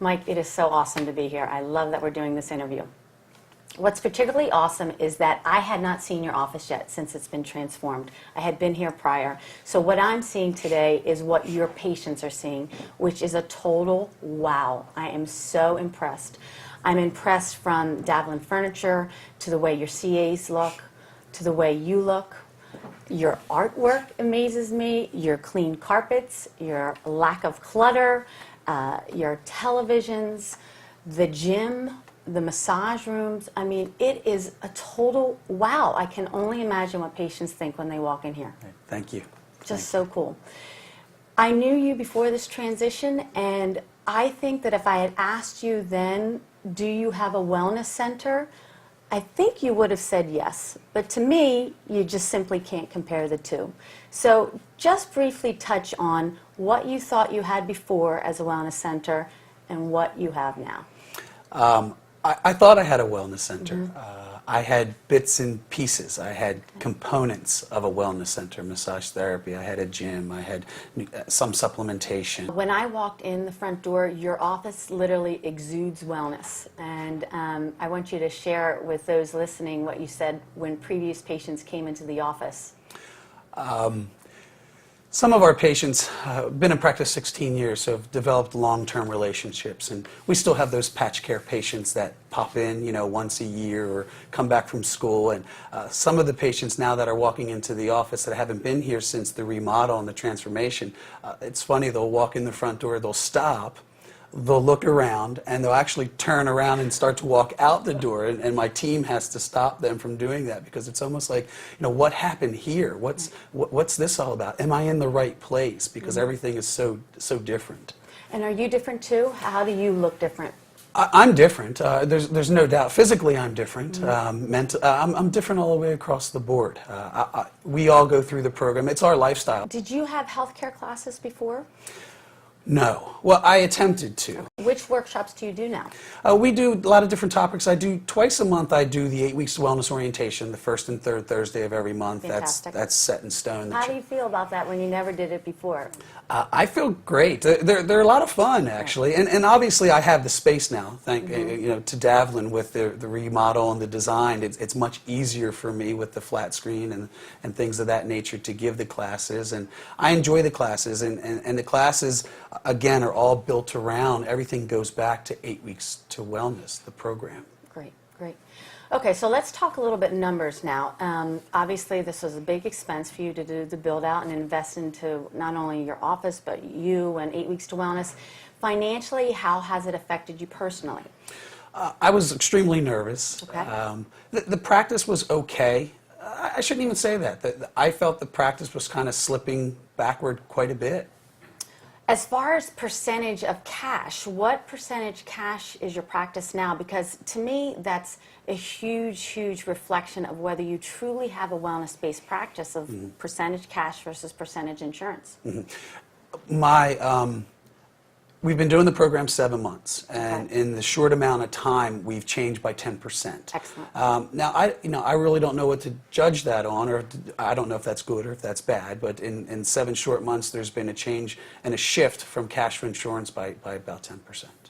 Mike, it is so awesome to be here. I love that we're doing this interview. What's particularly awesome is that I had not seen your office yet since it's been transformed. I had been here prior. So what I'm seeing today is what your patients are seeing, which is a total wow. I am so impressed. I'm impressed from Davlin furniture to the way your CAs look, to the way you look. Your artwork amazes me, your clean carpets, your lack of clutter, your televisions, the gym, the massage rooms. I mean, it is a total wow. I can only imagine what patients think when they walk in here. Thank you. Just so cool. I knew you before this transition, and I think that if I had asked you then, do you have a wellness center? I think you would have said yes, but to me, you just simply can't compare the two. So just briefly touch on what you thought you had before as a wellness center and what you have now. I thought I had a wellness center. I had bits and pieces. I had components of a wellness center, massage therapy. I had a gym. I had some supplementation. When I walked in the front door, your office literally exudes wellness. And I want you to share with those listening what you said when previous patients came into the office. Some of our patients have been in practice 16 years, so have developed long-term relationships, and we still have those patch care patients that pop in, once a year or come back from school. And some of the patients now that are walking into the office that haven't been here since the remodel and the transformation, it's funny, they'll walk in the front door, they'll stop, they'll look around, and they'll actually turn around and start to walk out the door, and my team has to stop them from doing that because it's almost like, what happened here? What's this all about? Am I in the right place? Because everything is so different. And are you different too? How do you look different? I'm different. There's no doubt. Physically, I'm different. I'm different all the way across the board. We all go through the program. It's our lifestyle. Did you have healthcare classes before? No. Well, I attempted to. Which workshops do you do now? We do a lot of different topics. I do twice a month. I do the 8 weeks of wellness orientation, the first and third Thursday of every month. Fantastic. That's set in stone. How do you feel about that when you never did it before? I feel great. They're a lot of fun, actually, and obviously I have the space now. To Davlin with the remodel and the design. It's much easier for me with the flat screen and things of that nature to give the classes, and I enjoy the classes, and the classes again are all built around. Everything goes back to 8 weeks to wellness, the program. Great. Okay, so let's talk a little bit numbers now. Obviously, this was a big expense for you to do the build out and invest into not only your office, but you and 8 weeks to wellness. Financially, how has it affected you personally? I was extremely nervous. Okay. The practice was okay. I shouldn't even say that. I felt the practice was kind of slipping backward quite a bit. As far as percentage of cash, what percentage cash is your practice now? Because to me, that's a huge reflection of whether you truly have a wellness-based practice of percentage cash versus percentage insurance. We've been doing the program 7 months, and in the short amount of time, we've changed by 10%. Excellent. Now, I really don't know what to judge that on, or I don't know if that's good or if that's bad, but in 7 short months, there's been a change and a shift from cash for insurance by about 10%.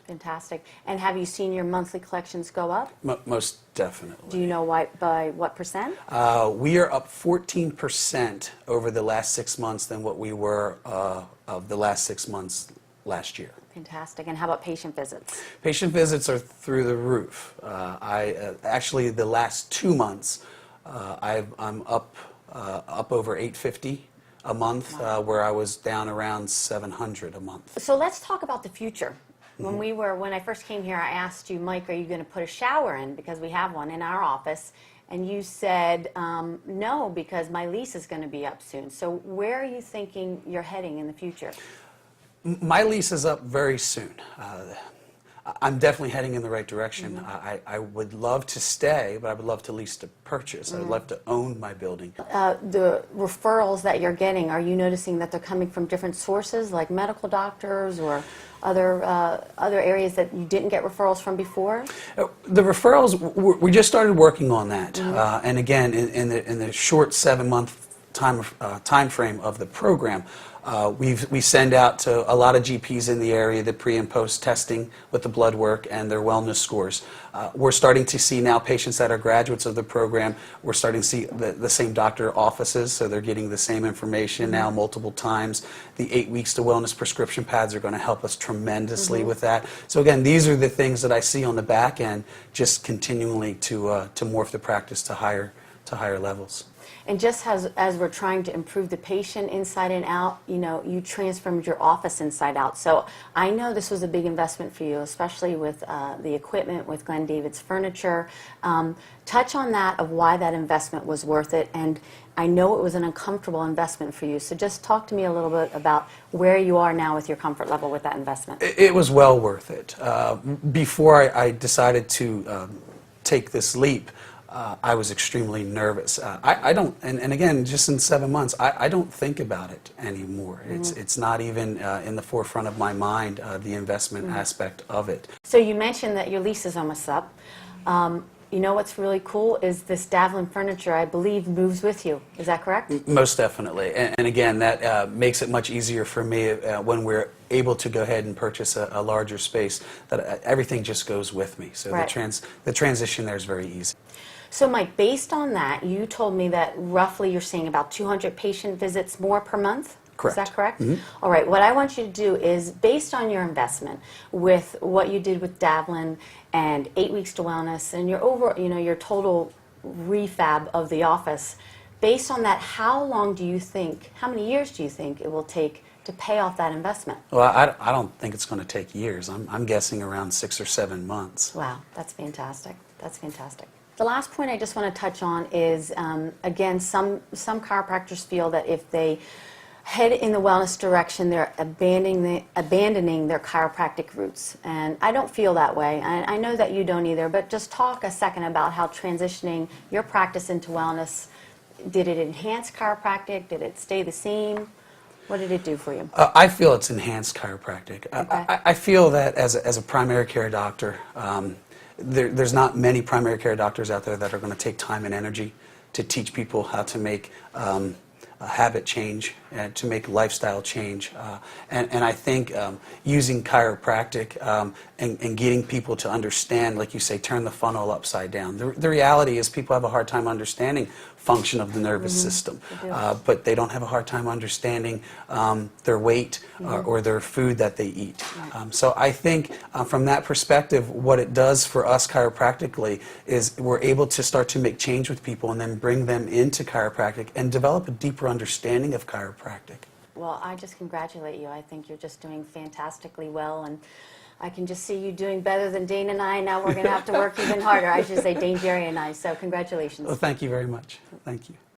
Fantastic. And have you seen your monthly collections go up? Most definitely. Do you know why, by what percent? We are up 14% over the last 6 months than what we were of the last 6 months last year. Fantastic. And how about patient visits? Patient visits are through the roof. Actually, the last 2 months, I'm up over 850 a month, where I was down around 700 a month. So let's talk about the future. When I first came here, I asked you, Mike, are you going to put a shower in, because we have one in our office? And you said, no, because my lease is going to be up soon. So where are you thinking you're heading in the future? My lease is up very soon. I'm definitely heading in the right direction. I would love to stay, but I would love to lease to purchase. I'd love to own my building. The referrals that you're getting, are you noticing that they're coming from different sources, like medical doctors or other areas that you didn't get referrals from before? The referrals, we just started working on that. And again, in the short 7-month time frame of the program, We send out to a lot of GPs in the area the pre and post testing with the blood work and their wellness scores. We're starting to see now patients that are graduates of the program. We're starting to see the same doctor offices, so they're getting the same information now multiple times. The 8 weeks to wellness prescription pads are going to help us tremendously with that. So again, these are the things that I see on the back end, just continually to morph the practice to higher levels. And just as we're trying to improve the patient inside and out, you know, you transformed your office inside out. So I know this was a big investment for you, especially with the equipment, with Glenn David's furniture. Touch on that, of why that investment was worth it. And I know it was an uncomfortable investment for you. So just talk to me a little bit about where you are now with your comfort level with that investment. It was well worth it. Before I decided to take this leap, I was extremely nervous. I don't, and again, just in 7 months, I don't think about it anymore. It's not even in the forefront of my mind, the investment aspect of it. So you mentioned that your lease is almost up. You know what's really cool is this Davlin furniture, I believe, moves with you. Is that correct? Most definitely. And again, that makes it much easier for me when we're able to go ahead and purchase a larger space, that everything just goes with me. So Right. the transition there is very easy. So Mike, based on that, you told me that roughly you're seeing about 200 patient visits more per month? Correct. Is that correct? All right, what I want you to do is, based on your investment with what you did with Davlin and 8 weeks to wellness and your total refab of the office, based on that, how many years do you think it will take to pay off that investment? Well, I don't think it's going to take years. I'm guessing around 6 or 7 months. Wow, that's fantastic. That's fantastic. The last point I just want to touch on is, again, some chiropractors feel that if they head in the wellness direction, they're abandoning their chiropractic roots. And I don't feel that way. I know that you don't either, but just talk a second about how transitioning your practice into wellness, did it enhance chiropractic? Did it stay the same? What did it do for you? I feel it's enhanced chiropractic. Okay. I feel that as a primary care doctor, there's not many primary care doctors out there that are going to take time and energy to teach people how to make a habit change and to make lifestyle change. And I think using chiropractic and getting people to understand, like you say, turn the funnel upside down. The reality is people have a hard time understanding function of the nervous system, but they don't have a hard time understanding their weight or their food that they eat. So I think from that perspective, what it does for us chiropractically is we're able to start to make change with people and then bring them into chiropractic and develop a deeper understanding of chiropractic. Well, I just congratulate you. I think you're just doing fantastically well, and I can just see you doing better than Dane and I. Now we're going to have to work even harder. I should say Dane, Jerry, and I. So congratulations. Well, thank you very much. Thank you.